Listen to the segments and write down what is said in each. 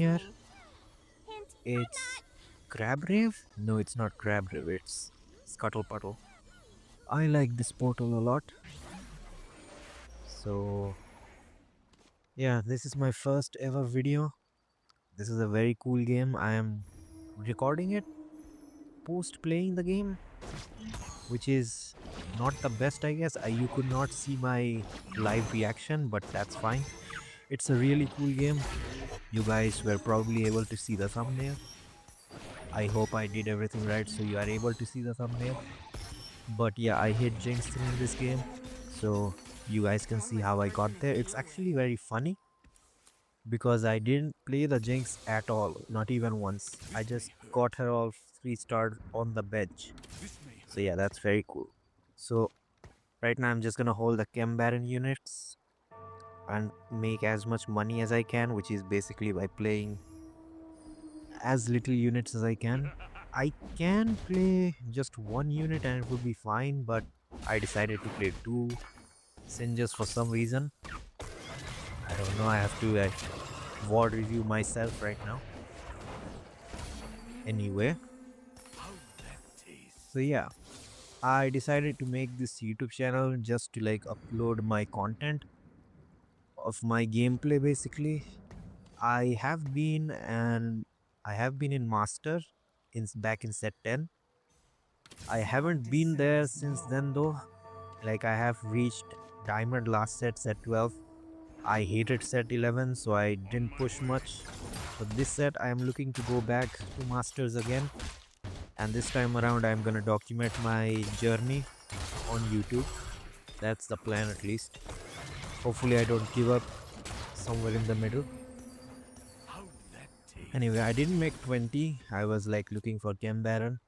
here. It's Crab Rave? No, it's not Crab Rave, it's Scuttle Puddle. I like this portal a lot. So, yeah, this is my first ever video. This is a very cool game. I am recording it post playing the game, which is not the best, I guess. You could not see my live reaction, but that's fine. It's a really cool game. You guys were probably able to see the thumbnail. I hope I did everything right so you are able to see the thumbnail. But yeah, I hit JINX in this game, so you guys can see how I got there. It's actually very funny because I didn't play the JINX at all, not even once. I just got her all 3 stars on the bench. So yeah, that's very cool. So right now I'm just gonna hold the Chem Baron units and make as much money as I can, which is basically by playing as little units as I can. I can play just 1 unit and it would be fine, but I decided to play 2 Sinjas for some reason. I don't know, I have to ward review myself right now. Anyway, so yeah, I decided to make this YouTube channel just to like upload my content of my gameplay basically. I have been in Master back in set 10. I haven't been there since then though. Like I have reached Diamond last set 12. I hated set 11 so I didn't push much. But this set I am looking to go back to Masters again. And this time around I'm gonna document my journey on YouTube. That's the plan at least. Hopefully I don't give up somewhere in the middle. Anyway, I didn't make 20. I was like looking for Chem Baron.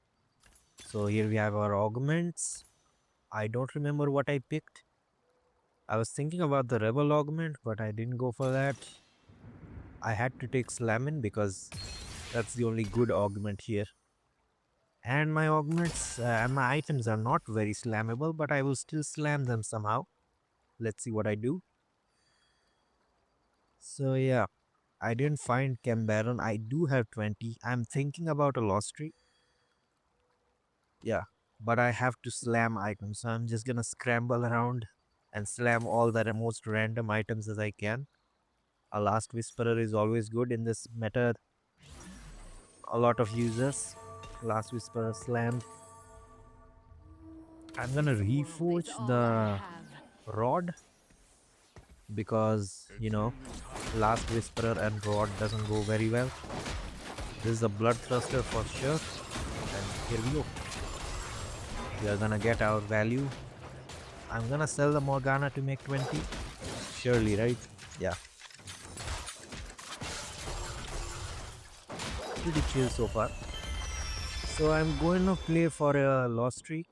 So here we have our augments. I don't remember what I picked. I was thinking about the Rebel augment, but I didn't go for that. I had to take Slamin because that's the only good augment here. And my augments and my items are not very slammable, but I will still slam them somehow. Let's see what I do. So yeah, I didn't find Chem Baron. I do have 20. I'm thinking about a lost streak. Yeah, but I have to slam items. So I'm just gonna scramble around and slam all the most random items as I can. A Last Whisperer is always good in this meta. A lot of users. Last Whisperer slammed. I'm gonna reforge the rod because Last Whisperer and rod doesn't go very well. This is a blood thruster for sure. And here we go. We are gonna get our value. I'm gonna sell the Morgana to make 20. Surely, right? Yeah. Pretty chill so far. So I'm going to play for a lost streak.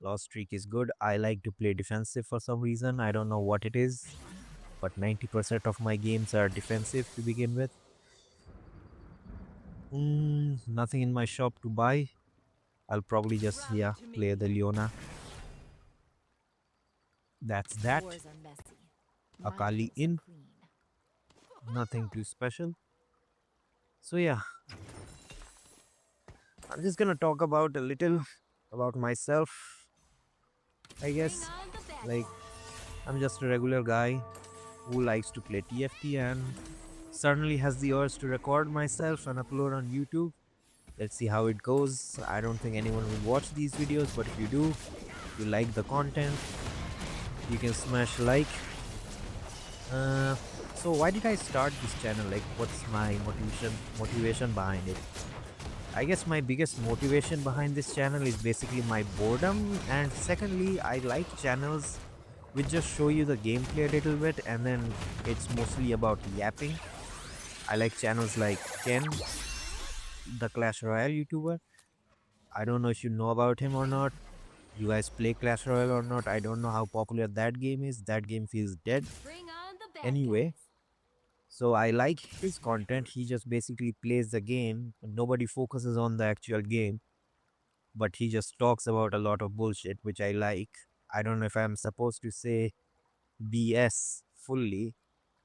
Lost streak is good. I like to play defensive for some reason. I don't know what it is, but 90% of my games are defensive to begin with. Nothing in my shop to buy. I'll probably just play the Leona. That's that. Akali in. Nothing too special. So yeah, I'm just gonna talk about a little about myself, I guess. Like, I'm just a regular guy who likes to play TFT and suddenly has the urge to record myself and upload on YouTube. Let's see how it goes. I don't think anyone will watch these videos, but if you do, you like the content, you can smash like. So why did I start this channel? Like, what's my motivation behind it? I guess my biggest motivation behind this channel is basically my boredom, and secondly, I like channels which just show you the gameplay a little bit and then it's mostly about yapping. I like channels like Ken, the Clash Royale YouTuber. I don't know if you know about him or not. You guys play Clash Royale or not? I don't know how popular that game is. That game feels dead. Anyway, so I like his content. He just basically plays the game. Nobody focuses on the actual game, but he just talks about a lot of bullshit, which I like. I don't know if I'm supposed to say BS fully,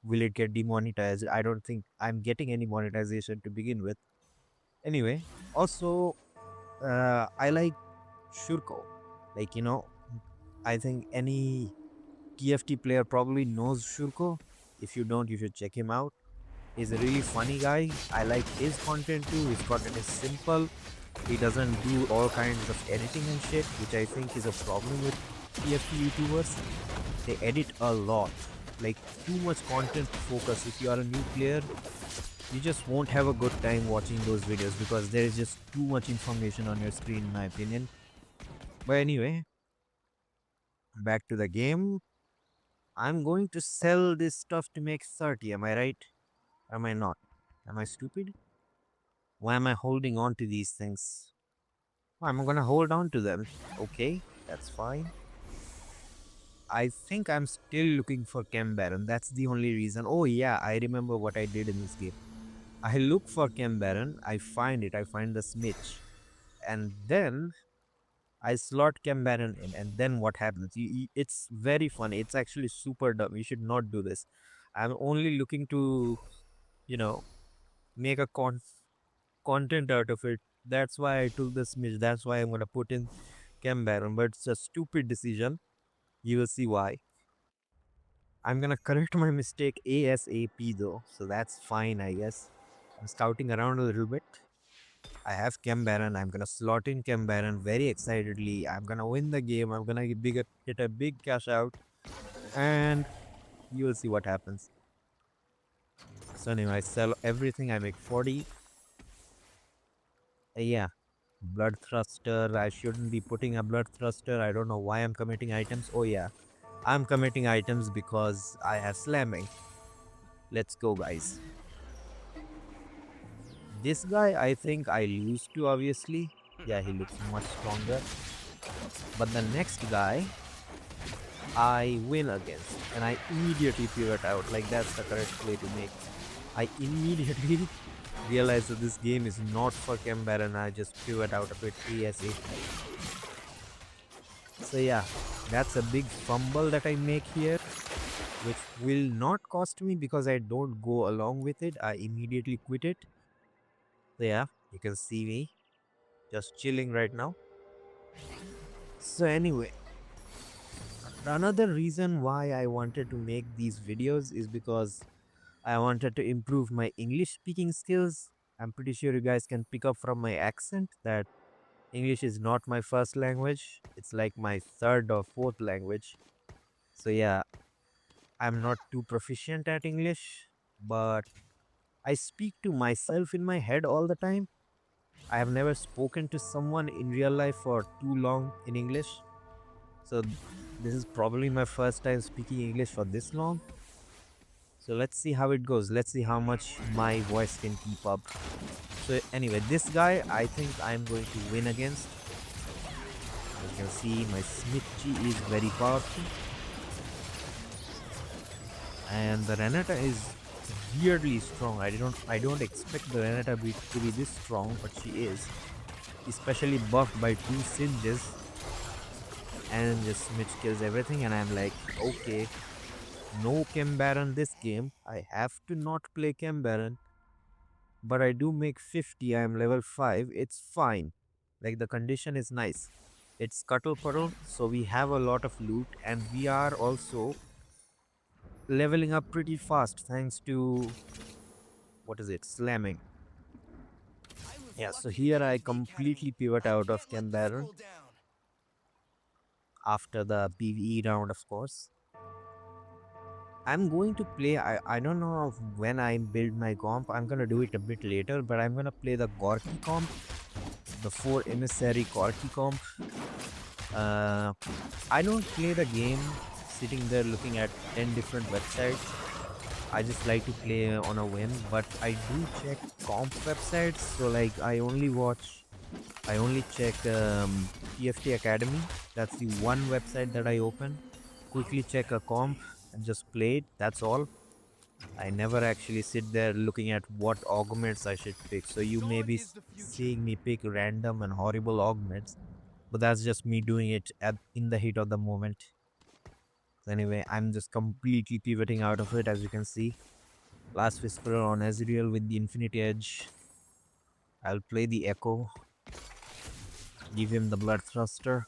will it get demonetized? I don't think I'm getting any monetization to begin with. Anyway, also, I like Shurko. Like, I think any TFT player probably knows Shurko. If you don't, you should check him out. He's a really funny guy. I like his content too. His content is simple. He doesn't do all kinds of editing and shit, which I think is a problem with TFT YouTubers. They edit a lot, like too much content to focus. If you are a new player, you just won't have a good time watching those videos because there is just too much information on your screen, in my opinion. But anyway, back to the game. I'm going to sell this stuff to make 30. Am I right? Am I not? Am I stupid? Why am I holding on to these things? I'm gonna hold on to them. Okay, that's fine. I think I'm still looking for Chem Baron. That's the only reason. Oh yeah, I remember what I did in this game. I look for Chem Baron, I find it, I find the smidge. And then I slot Chem Baron in, and then what happens? It's very funny. It's actually super dumb. You should not do this. I'm only looking to, you know, make a content out of it. That's why I took the smidge. That's why I'm gonna put in Chem Baron. But it's a stupid decision. You will see why. I'm gonna correct my mistake ASAP though, so that's fine, I guess. I'm scouting around a little bit. I have Chem Baron. I'm gonna slot in Chem Baron very excitedly. I'm gonna win the game. I'm gonna hit a big cash out, and you will see what happens. So anyway, I sell everything. I make 40. Yeah, blood thruster. I shouldn't be putting a blood thruster. I don't know why I'm committing items. Oh yeah, I'm committing items because I have slamming. Let's go, guys. This guy, I think I lose to, obviously. Yeah, he looks much stronger. But the next guy, I win against. And I immediately pivot out. Like, that's the correct play to make. I immediately realize that this game is not for Chem Baron. I just pivot out of it ASAP. So yeah, that's a big fumble that I make here, which will not cost me because I don't go along with it. I immediately quit it. So yeah, you can see me just chilling right now. So anyway, another reason why I wanted to make these videos is because I wanted to improve my English speaking skills. I'm pretty sure you guys can pick up from my accent that English is not my first language. It's like my third or fourth language. So yeah, I'm not too proficient at English, but I speak to myself in my head all the time. I have never spoken to someone in real life for too long in English. So this is probably my first time speaking English for this long. So let's see how it goes. Let's see how much my voice can keep up. So anyway, this guy I think I'm going to win against. As you can see, my Smitchy is very powerful. And the Renata is weirdly strong. I don't expect the Renata to be this strong, but she is. Especially buffed by 2 singes. And just Smitch kills everything, and I'm like, okay, no Chem Baron this game. I have to not play Chem Baron. But I do make 50. I am level 5. It's fine. Like, the condition is nice. It's Scuttle Puddle, so we have a lot of loot, and we are also leveling up pretty fast thanks to, what is it, slamming. Yeah, so here I completely pivot out of Chem Baron after the PvE round, of course. I'm going to play, I don't know when I build my comp. I'm gonna do it a bit later, but I'm gonna play the Gorky comp, the 4 emissary Gorky comp. I don't play the game sitting there looking at 10 different websites. I just like to play on a whim, but I do check comp websites. So like I only check TFT Academy. That's the one website that I open. Quickly check a comp and just play it. That's all. I never actually sit there looking at what augments I should pick. So you may be seeing me pick random and horrible augments, but that's just me doing it in the heat of the moment. So anyway, I'm just completely pivoting out of it, as you can see. Last Whisperer on Ezreal with the Infinity Edge. I'll play the Echo, give him the Blood Thruster,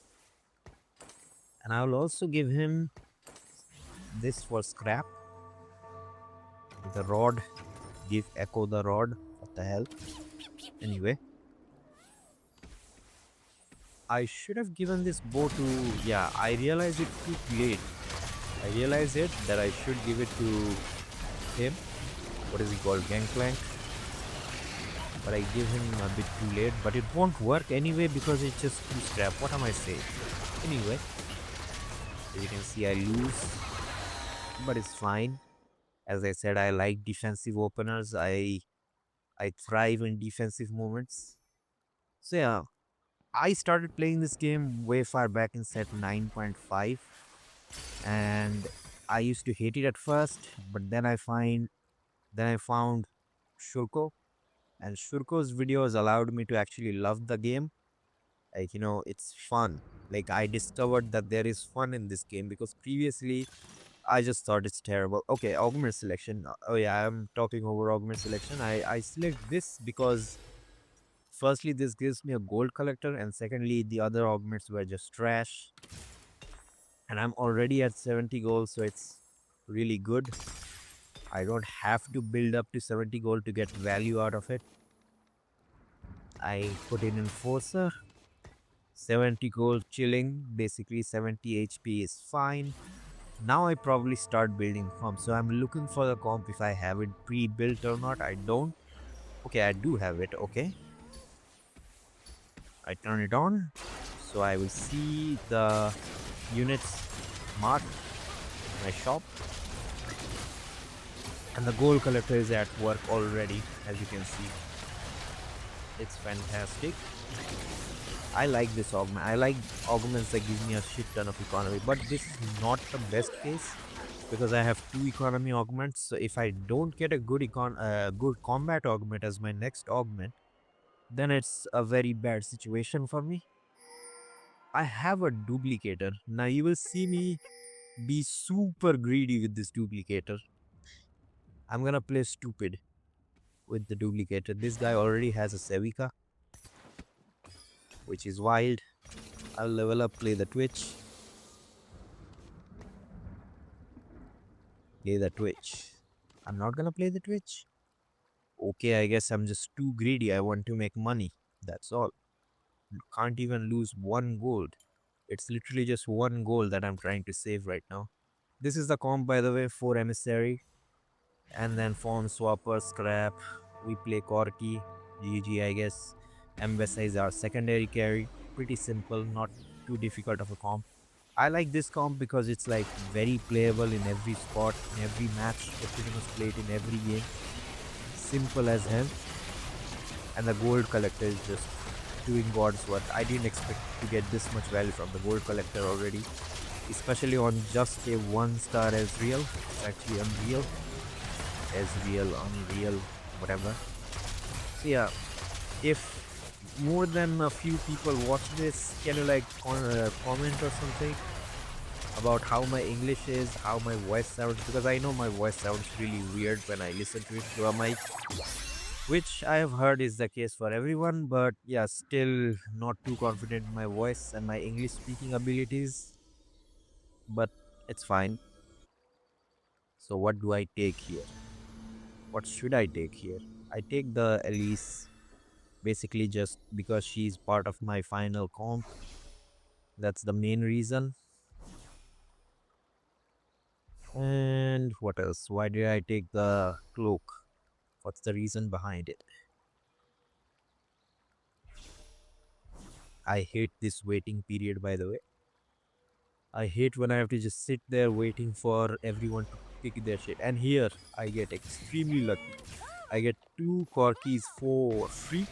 and I'll also give him this for scrap. The Rod, give Echo the Rod. What the hell? Anyway, I should have given this bow to... Yeah, I realized it too late. I realized it that I should give it to him. What is he called? Gangplank. But I give him a bit too late. But it won't work anyway because it's just too scrap. What am I saying? Anyway, as you can see, I lose. But it's fine. As I said, I like defensive openers. I thrive in defensive moments. So yeah, I started playing this game way far back in set 9.5, and I used to hate it at first, but then I found Shurko, and Shurko's videos allowed me to actually love the game. Like, it's fun. Like, I discovered that there is fun in this game because previously I just thought it's terrible. Okay, augment selection. Oh yeah, I'm talking over augment selection. I select this because firstly, this gives me a gold collector, and secondly, the other augments were just trash. And I'm already at 70 gold, so it's really good. I don't have to build up to 70 gold to get value out of it. I put in Enforcer, 70 gold chilling, basically 70 HP is fine. Now I probably start building comp. So I'm looking for the comp if I have it pre-built or not. I don't. Okay, I do have it. Okay. I turn it on. So I will see the units marked in my shop. And the gold collector is at work already, as you can see. It's fantastic. I like this augment. I like augments that give me a shit ton of economy. But this is not the best case because I have 2 economy augments. So if I don't get a good good combat augment as my next augment, then it's a very bad situation for me. I have a duplicator. Now you will see me be super greedy with this duplicator. I'm gonna play stupid with the duplicator. This guy already has a Sevika, which is wild. I'll level up, play the Twitch. Play the Twitch. I'm not gonna play the Twitch. Okay, I guess I'm just too greedy. I want to make money. That's all. Can't even lose 1 gold. It's literally just 1 gold that I'm trying to save right now. This is the comp, by the way, FOOR Emissary. And then Form Swapper, Scrap. We play Corki, GG, I guess. Mbessa is our secondary carry. Pretty simple, not too difficult of a comp. I like this comp because it's like very playable in every spot, in every match. You pretty much play it in every game. Simple as hell. And the gold collector is just doing God's work. I didn't expect to get this much value from the gold collector already, especially on just a 1-star Ezreal. It's actually unreal. Ezreal, unreal, whatever. So yeah, if more than a few people watch this, can you like comment or something about how my English is, how my voice sounds, because I know my voice sounds really weird when I listen to it through a mic, which I have heard is the case for everyone, but yeah, still not too confident in my voice and my English speaking abilities, but it's fine. So what do I take here? What should I take here? I take the Elise, basically just because she's part of my final comp. That's the main reason. And what else? Why did I take the cloak? What's the reason behind it? I hate this waiting period, by the way. I hate when I have to just sit there waiting for everyone to pick their shit. And here, I get extremely lucky. I get 2 Corkis for free.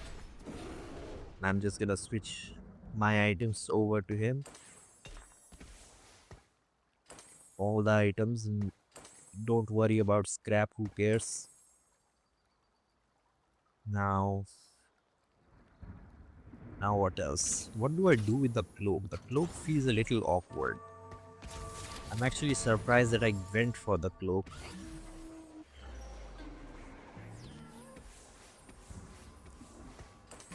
And I'm just gonna switch my items over to him. All the items, and don't worry about scrap, who cares? Now what else? What do I do with the cloak? The cloak feels a little awkward. I'm actually surprised that I went for the cloak.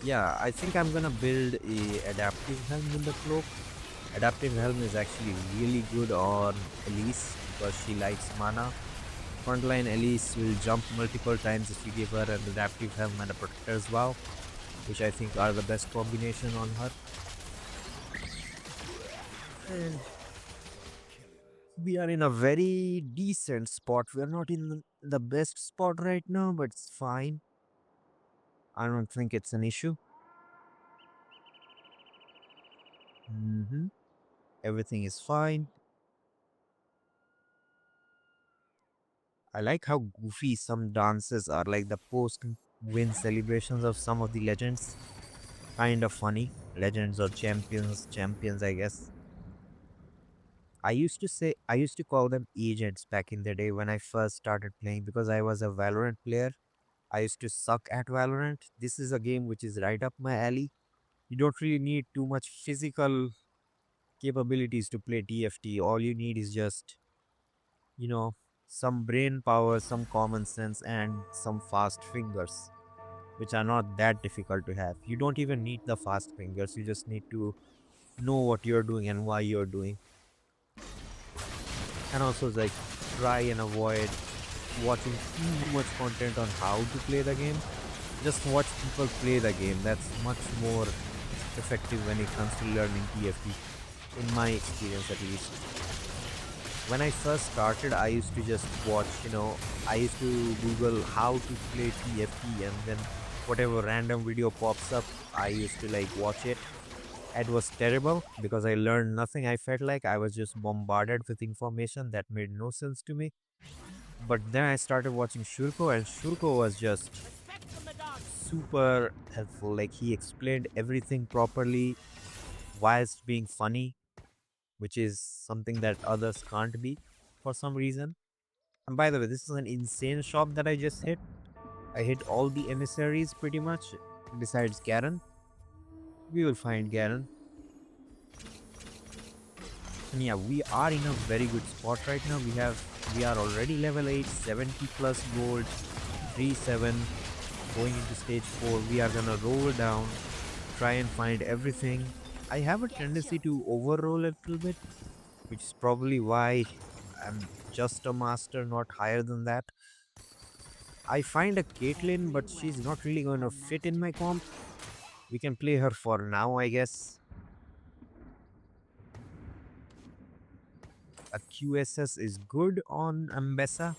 Yeah, I think I'm gonna build a adaptive helm with the cloak. Adaptive helm is actually really good on Elise because she likes mana. Frontline Elise will jump multiple times if you give her an adaptive helm and a protector's vow, which I think are the best combination on her. And we are in a very decent spot. We are not in the best spot right now, but it's fine. I don't think it's an issue. Everything is fine. I like how goofy some dances are, like the post-win celebrations of some of the legends. Kind of funny. Legends or champions, I guess. I used to call them agents back in the day when I first started playing because I was a Valorant player. I used to suck at Valorant. This is a game which is right up my alley. You don't really need too much physical capabilities to play TFT. All you need is just, you know, some brain power, some common sense, and some fast fingers, which are not that difficult to have. You don't even need the fast fingers, you just need to know what you're doing and why you're doing. And also, like, try and avoid watching too much content on how to play the game. Just watch people play the game. That's much more effective when it comes to learning TFT, in my experience at least. When I first started, I used to just watch, I used to Google how to play TFT, and then whatever random video pops up, I used to like watch it. It was terrible because I learned nothing. I felt like I was just bombarded with information that made no sense to me. But then I started watching Shurko, and Shurko was just super helpful. Like, he explained everything properly whilst being funny, which is something that others can't be for some reason. And by the way, this is an insane shop that I just hit. I hit all the emissaries pretty much, besides Garen. We will find Garen. And yeah, we are in a very good spot right now. We are already level 8, 70 plus gold, 3-7, going into stage 4. We are gonna roll down, try and find everything. I have a tendency to overroll a little bit, which is probably why I'm just a master, not higher than that. I find a Caitlyn, but she's not really going to fit in my comp. We can play her for now, I guess. A QSS is good on Ambessa.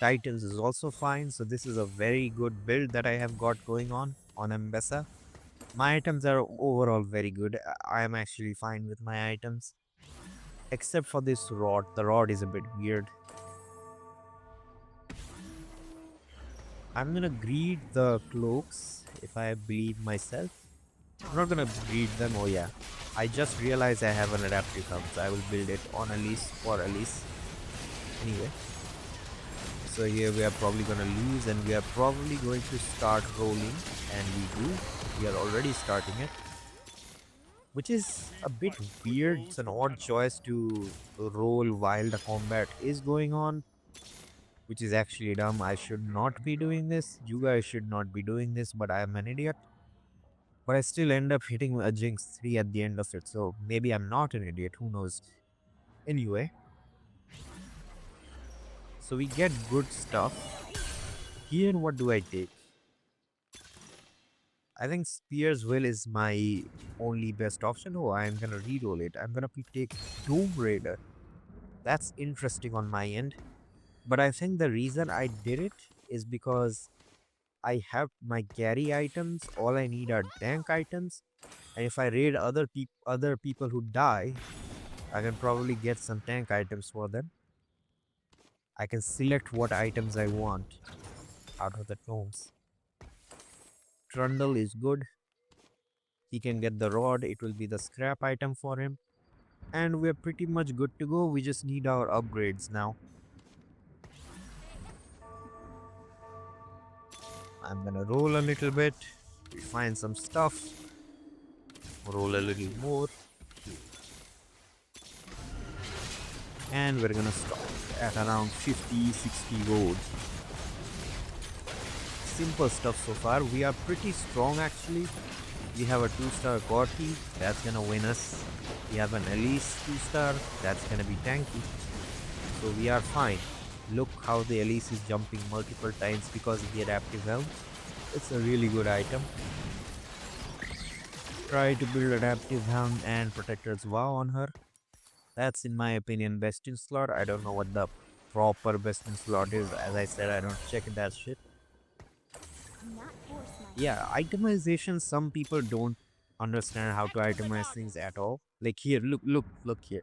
Titans is also fine, so this is a very good build that I have got going on Ambessa. My items are overall very good. I am actually fine with my items. Except for this rod. The rod is a bit weird. I'm gonna greed the cloaks if I believe myself. I'm not gonna breed them. Oh yeah, I just realized I have an adaptive helm, so I will build it on Elise for Elise. Anyway, so here we are probably gonna lose, and we are probably going to start rolling, and we do. We are already starting it, which is a bit weird. It's an odd choice to roll while the combat is going on, which is actually dumb. I should not be doing this. You guys should not be doing this, but I am an idiot. But I still end up hitting a JINX 3 at the end of it, so maybe I'm not an idiot, who knows. Anyway, so we get good stuff. Here, what do I take? I think Spear's Will is my only best option. Oh, I'm gonna reroll it. I'm gonna take Tomb Raider. That's interesting on my end. But I think the reason I did it is because I have my carry items. All I need are tank items. And if I raid other people who die, I can probably get some tank items for them. I can select what items I want out of the tomes. Trundle is good. He can get the rod. It will be the scrap item for him. And we're pretty much good to go. We just need our upgrades now. I'm gonna roll a little bit. We find some stuff. Roll a little more. And we're gonna stop at around 50-60 gold. Simple stuff so far. We are pretty strong actually. We have a 2-star Corki, that's gonna win us. We have an Elise 2-star, that's gonna be tanky. So we are fine. Look how the Elise is jumping multiple times because of the adaptive helm. It's a really good item. Try to build adaptive helm and protector's vow on her. That's in my opinion best in slot. I don't know what the proper best in slot is. As I said, I don't check that shit. Yeah, itemization, some people don't understand how to itemize things at all. Like here, look here.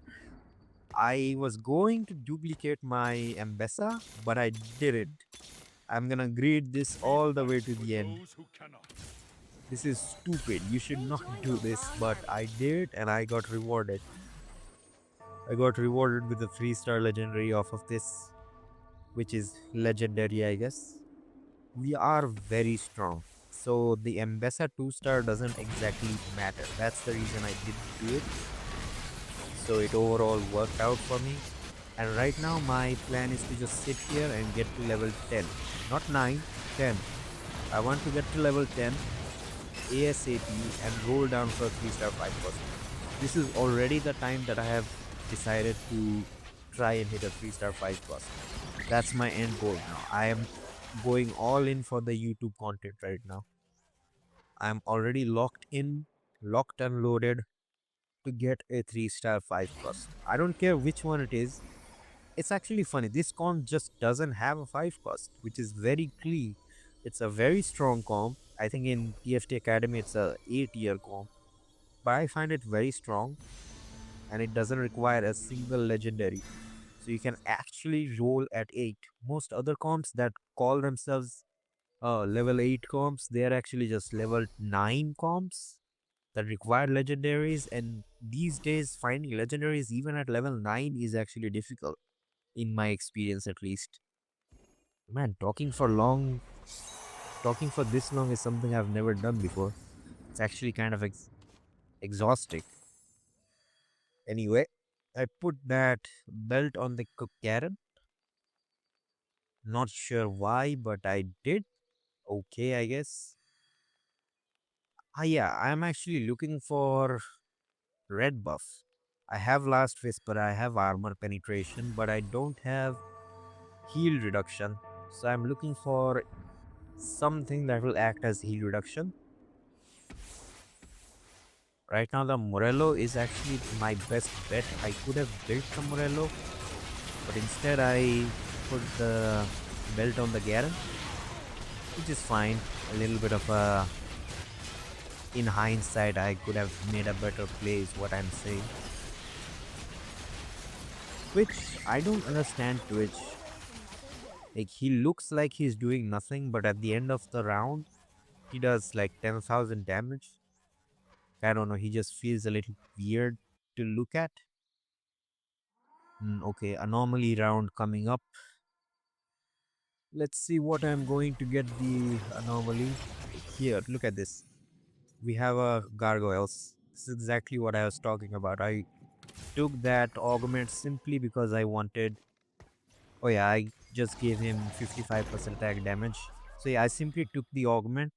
I was going to duplicate my Ambessa, but I didn't. I'm gonna grade this all the way to the end. This is stupid. You should not do this, but I did and I got rewarded. I got rewarded with a 3-star legendary off of this, which is legendary, I guess. We are very strong. So the Ambessa 2-star doesn't exactly matter. That's the reason I didn't do it. So it overall worked out for me. And right now my plan is to just sit here and get to level 10. Not 9, 10. I want to get to level 10 ASAP and roll down for 3-star 5%. This is already the time that I have decided to try and hit a 3-star 5%. That's my end goal now. I am going all in for the YouTube content right now. I'm already locked in, locked and loaded to get a 3-star 5%. I don't care which one it is. It's actually funny. This comp just doesn't have a 5%, which is very clean. It's a very strong comp. I think in TFT Academy it's a 8-year comp. But I find it very strong and it doesn't require a single legendary. So you can actually roll at 8. Most other comps that call themselves level 8 comps, they are actually just level 9 comps that require legendaries, and these days finding legendaries even at level 9 is actually difficult, in my experience at least. Man, talking for this long is something I've never done before. It's actually kind of exhausting. Anyway, I put that belt on the Karen. Not sure why, but I did. Okay, I guess. Yeah, I'm actually looking for red buff. I have Last Whisper, I have armor penetration, but I don't have heal reduction. So I'm looking for something that will act as heal reduction. Right now the Morello is actually my best bet. I could have built the Morello, but instead I put the belt on the Garen, which is fine. A little bit of a... In hindsight, I could have made a better play is what I'm saying. Twitch, I don't understand Twitch. Like, he looks like he's doing nothing, but at the end of the round, he does like 10,000 damage. I don't know, he just feels a little weird to look at. Okay, anomaly round coming up. Let's see what I'm going to get the anomaly. Here, look at this. We have a gargoyles. This is exactly what I was talking about. I took that augment simply because I wanted... Oh yeah, I just gave him 55% attack damage. So yeah, I simply took the augment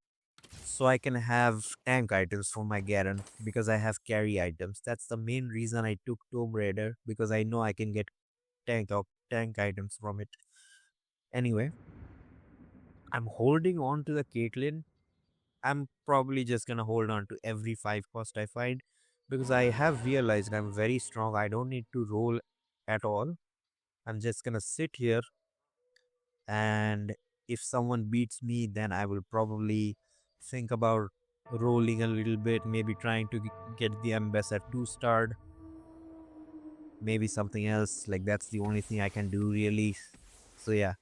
so I can have tank items for my Garen because I have carry items. That's the main reason I took Tomb Raider, because I know I can get tank items from it. Anyway, I'm holding on to the Caitlyn. I'm probably just gonna hold on to every 5 cost I find because I have realized I'm very strong. I don't need to roll at all. I'm just gonna sit here, and if someone beats me, then I will probably think about rolling a little bit, maybe trying to get the Ambassador 2-starred, maybe something else. Like, that's the only thing I can do really. So yeah.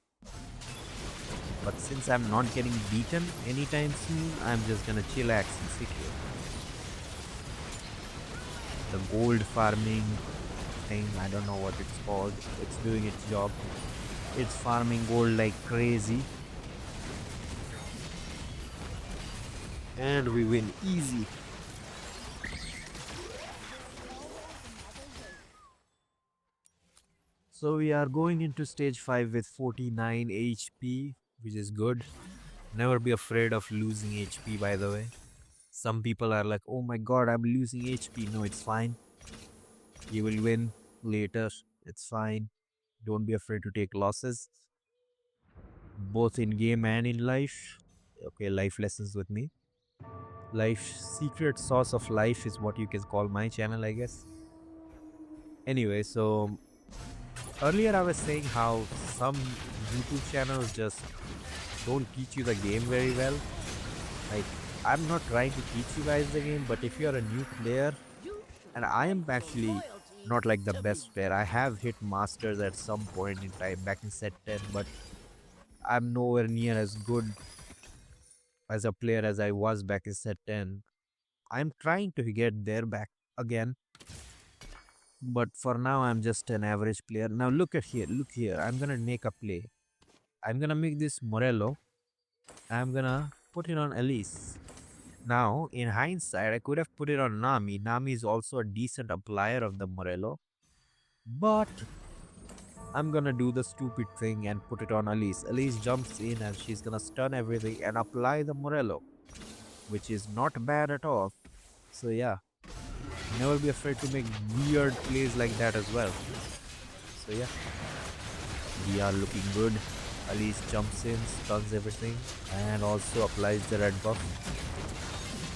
But since I'm not getting beaten anytime soon, I'm just gonna chillax and sit here. The gold farming thing, I don't know what it's called. It's doing its job. It's farming gold like crazy. And we win easy. So we are going into stage 5 with 49 HP, which is good. Never be afraid of losing HP, by the way. Some people are like, oh my god, I'm losing HP. No, it's fine. You will win later. It's fine. Don't be afraid to take losses, both in game and in life. Okay, life lessons with me. Life secret sauce of life is what you can call my channel, I guess. Anyway, so earlier I was saying how some YouTube channels just don't teach you the game very well. Like, I'm not trying to teach you guys the game, but if you're a new player, and I am actually not like the best player. I have hit masters at some point in time back in set 10, but I'm nowhere near as good as a player as I was back in set 10. I'm trying to get there back again, but for now I'm just an average player. Now look here. I'm gonna make a play. I'm gonna make this Morello. I'm gonna put it on Elise. Now, in hindsight, I could have put it on Nami. Nami is also a decent applier of the Morello, but I'm gonna do the stupid thing and put it on Elise. Elise jumps in and she's gonna stun everything and apply the Morello, which is not bad at all. So yeah, never be afraid to make weird plays like that as well. So yeah, we are looking good. Elise jumps in, stuns everything, and also applies the red buff.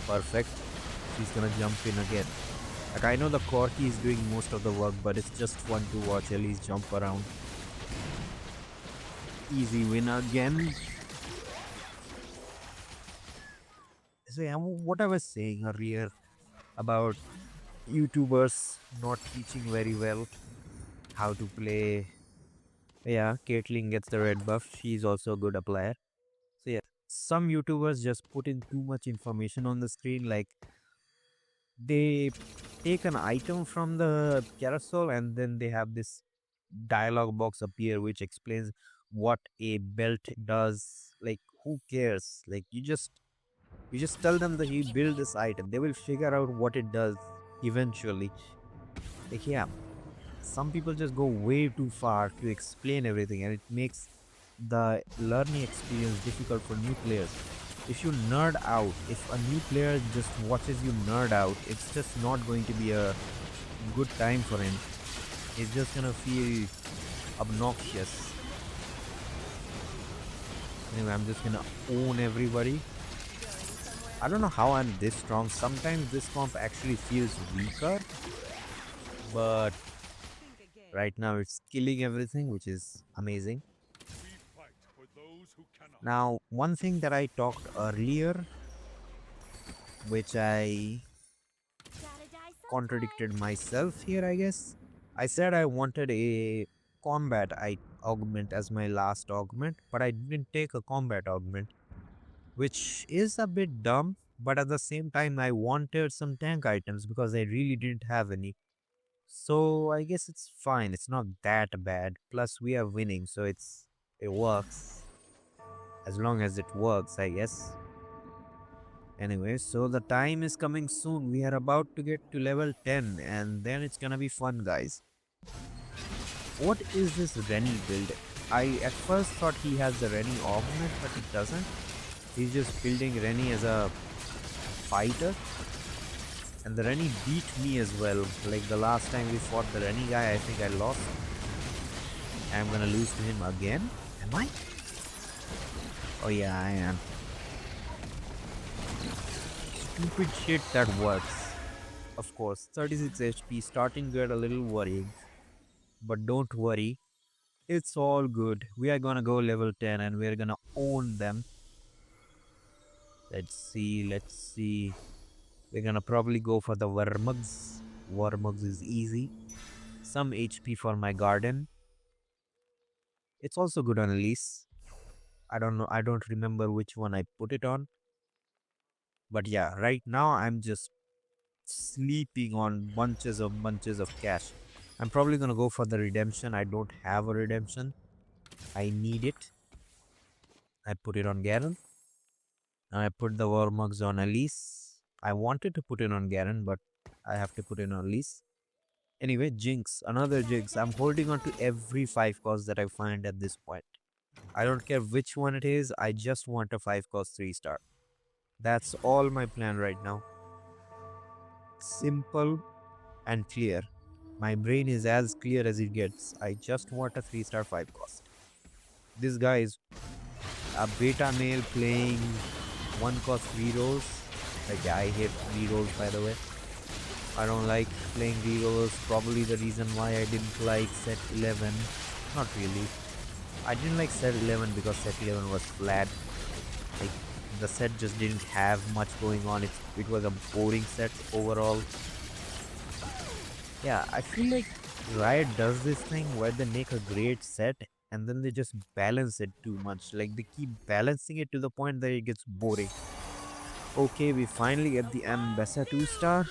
Perfect. She's gonna jump in again. Like, I know the Corki is doing most of the work, but it's just fun to watch Elise jump around. Easy win again. So yeah, what I was saying earlier about YouTubers not teaching very well how to play. Yeah, Caitlyn gets the red buff. She's also a good applier. So yeah, some YouTubers just put in too much information on the screen. Like, they take an item from the carousel and then they have this dialogue box appear which explains what a belt does. Like, who cares? Like, you just tell them that you build this item. They will figure out what it does eventually. Like, yeah, some people just go way too far to explain everything, and it makes the learning experience difficult for new players. If you nerd out, if a new player just watches you nerd out, it's just not going to be a good time for him. It's just gonna feel obnoxious. Anyway, I'm just gonna own everybody. I don't know how I'm this strong. Sometimes this comp actually feels weaker, but right now it's killing everything, which is amazing. Now, one thing that I talked earlier, which I contradicted myself here, I guess. I said I wanted a combat augment as my last augment, but I didn't take a combat augment, which is a bit dumb. But at the same time, I wanted some tank items because I really didn't have any. So I guess it's fine. It's not that bad. Plus, we are winning, so it works as long as it works, I guess. Anyway, so the time is coming soon. We are about to get to level 10 and then it's gonna be fun, guys. What is this Rennie build? I at first thought he has the Rennie augment, but he doesn't. He's just building Rennie as a fighter. And the Rennie beat me as well. Like the last time we fought the Rennie guy, I think I lost. I'm gonna lose to him again. Am I? Oh yeah, I am. Stupid shit that works. Of course, 36 HP, starting good, a little worrying. But don't worry, it's all good. We are gonna go level 10 and we're gonna own them. Let's see. We're gonna probably go for the Wormugs. Wormugs is easy. Some HP for my garden. It's also good on Elise. I don't know, I don't remember which one I put it on. But yeah, right now I'm just sleeping on bunches of cash. I'm probably gonna go for the redemption. I don't have a redemption. I need it. I put it on Garen. I put the Warmugs on Elise. I wanted to put it on Garen, but I have to put it on Elise. Anyway, Jinx, another Jinx. I'm holding on to every 5 cost that I find at this point. I don't care which one it is, I just want a 5 cost 3 star. That's all my plan right now. Simple and clear. My brain is as clear as it gets. I just want a 3-star 5 cost. This guy is a beta male playing 1 cost 3 rolls. Like, yeah, I hate rerolls by the way. I don't like playing rerolls. Probably the reason why I didn't like set 11. Not really. I didn't like set 11 because set 11 was flat. Like, the set just didn't have much going on. It was a boring set overall. Yeah, I feel like Riot does this thing where they make a great set and then they just balance it too much. Like, they keep balancing it to the point that it gets boring. Okay, we finally get the Ambassa 2-star.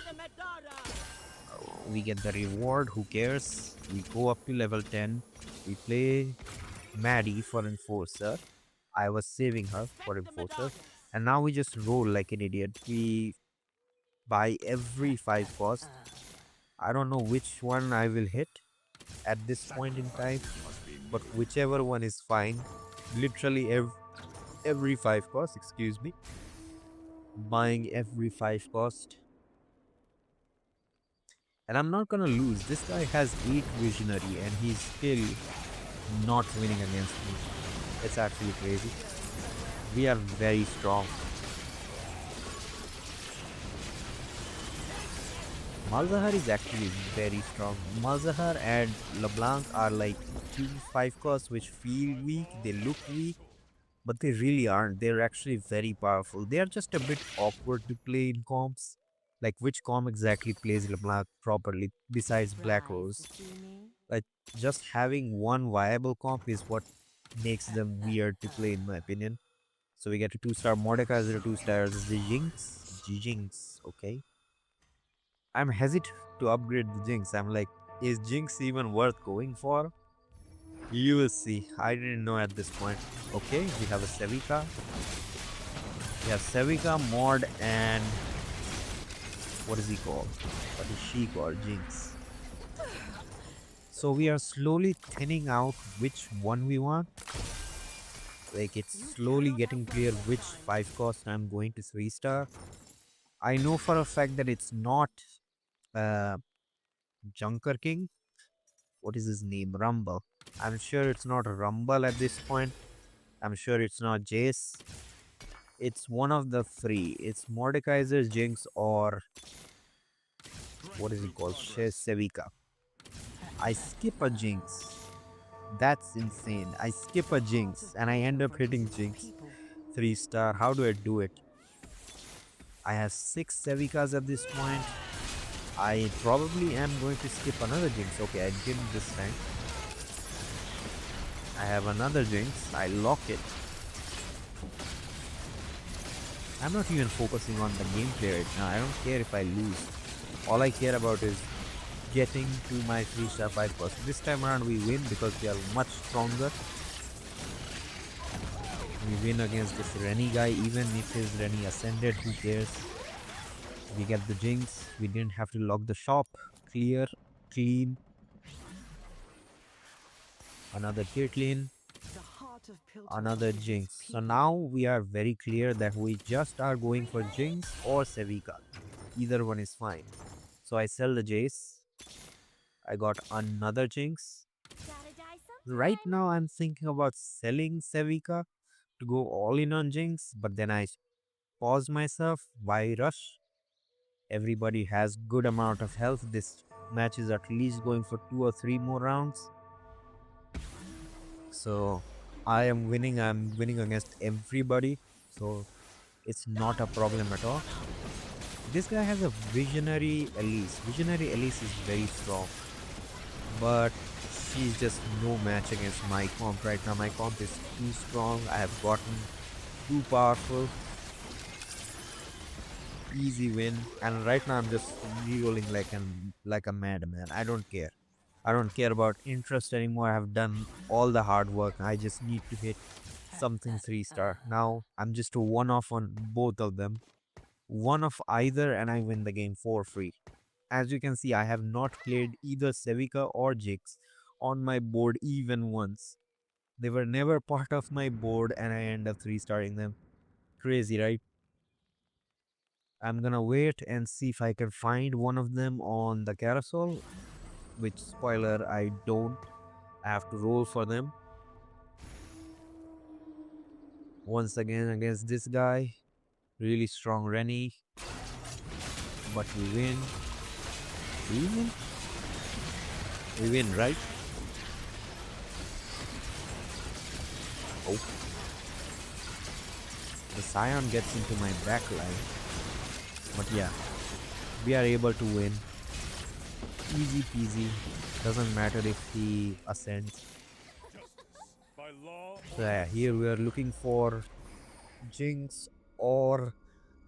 We get the reward, who cares? We go up to level 10. We play Maddie for Enforcer. I was saving her for Enforcer. And now we just roll like an idiot. We buy every 5 cost. I don't know which one I will hit at this point in time, but whichever one is fine. Literally every 5 cost, excuse me. Buying every 5 cost. And I'm not gonna lose. This guy has 8 visionary and he's still not winning against me. It's actually crazy. We are very strong. Malzahar is actually very strong. Malzahar and LeBlanc are like 2 5 costs which feel weak, they look weak, but they really aren't. They're actually very powerful. They are just a bit awkward to play in comps. Like, which comp exactly plays LeBlanc properly besides Black Rose? Like, just having one viable comp is what makes them weird to play in my opinion. So we get a 2-star Mordecai, 2 stars the JINX, okay. I'm hesitant to upgrade the JINX. I'm like, is JINX even worth going for? You will see. I didn't know at this point. Okay, we have a Sevika. We have Sevika, Mod, and what is he called? What is she called? JINX. So we are slowly thinning out which one we want. Like, it's slowly getting clear which 5 cost I'm going to 3-star. I know for a fact that it's not Junker King. What is his name? Rumble. I'm sure it's not Rumble at this point. I'm sure it's not Jace. It's one of the FREEE. It's Mordekaiser's Jinx or what is it called? Sevika. I skip a Jinx. That's insane. I skip a Jinx and I end up hitting Jinx. 3-star. How do I do it? I have 6 Sevikas at this point. I probably am going to skip another Jinx. Okay, I didn't this time. I have another Jinx. I lock it. I'm not even focusing on the gameplay right now. I don't care if I lose. All I care about is getting to my 3-star 5 cost. This time around we win because we are much stronger. We win against this Rennie guy. Even if his Rennie ascended, who cares? We get the Jinx. We didn't have to lock the shop. Clear, clean. Another Caitlyn. Another Jinx. So now we are very clear that we just are going for Jinx or Sevika. Either one is fine. So I sell the Jace. I got another Jinx. Right now I'm thinking about selling Sevika to go all in on Jinx, but then I pause myself. Why rush? Everybody has good amount of health. This match is at least going for 2 or 3 more rounds. So I am winning. I'm winning against everybody. So it's not a problem at all. This guy has a Visionary Elise. Visionary Elise is very strong. But she's just no match against my comp right now. My comp is too strong. I have gotten too powerful. Easy win. And right now I'm just rerolling like a madman. I don't care. I don't care about interest anymore. I have done all the hard work. I just need to hit something 3-star. Now I'm just a one-off on both of them. One of either and I win the game for free. As you can see, I have not played either Sevica or Jix on my board even once. They were never part of my board and I end up 3-starring them. Crazy, right? I'm gonna wait and see if I can find one of them on the carousel, which spoiler, I don't. I have to roll for them. Once again against this guy. Really strong Rennie. But we win. We win? We win, right? Oh. The Scion gets into my backline. But yeah, we are able to win. Easy peasy. Doesn't matter if he ascends. So yeah, here we are looking for Jinx or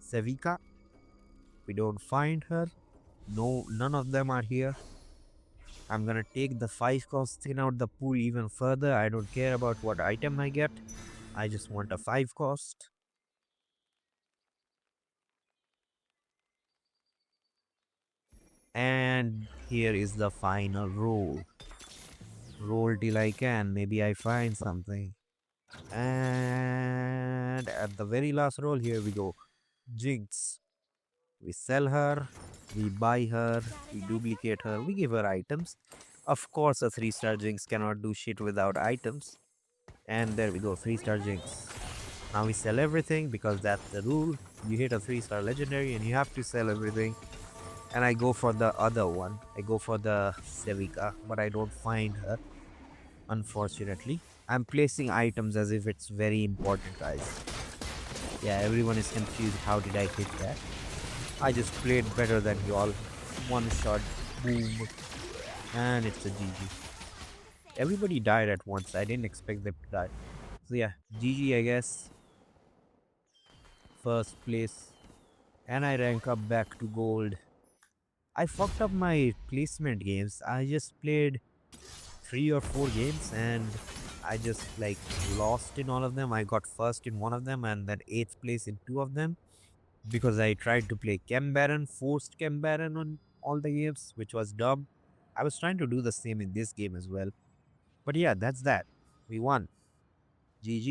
Sevica. We don't find her. No, none of them are here. I'm gonna take the 5 cost, thin out the pool even further. I don't care about what item I get. I just want a 5 cost. And here is the final roll. Roll till I can. Maybe I find something. And at the very last roll, here we go. Jinx. We sell her, we buy her, we duplicate her, we give her items. Of course, a 3-star Jinx cannot do shit without items. And there we go, 3-star Jinx. Now we sell everything because that's the rule. You hit a 3-star legendary and you have to sell everything. And I go for the other one. I go for the Sevica, but I don't find her, unfortunately. I'm placing items as if it's very important, guys. Yeah, everyone is confused. How did I hit that? I just played better than you all. One shot, boom, and it's a GG. Everybody died at once. I didn't expect them to die. So yeah, GG I guess. First place. And I rank up back to gold. I fucked up my placement games. I just played 3 or 4 games and I just like lost in all of them. I got first in one of them and then 8th place in 2 of them. Because I tried to play Chem Baron, forced Chem Baron on all the games, which was dumb. I was trying to do the same in this game as well. But yeah, that's that. We won. GG.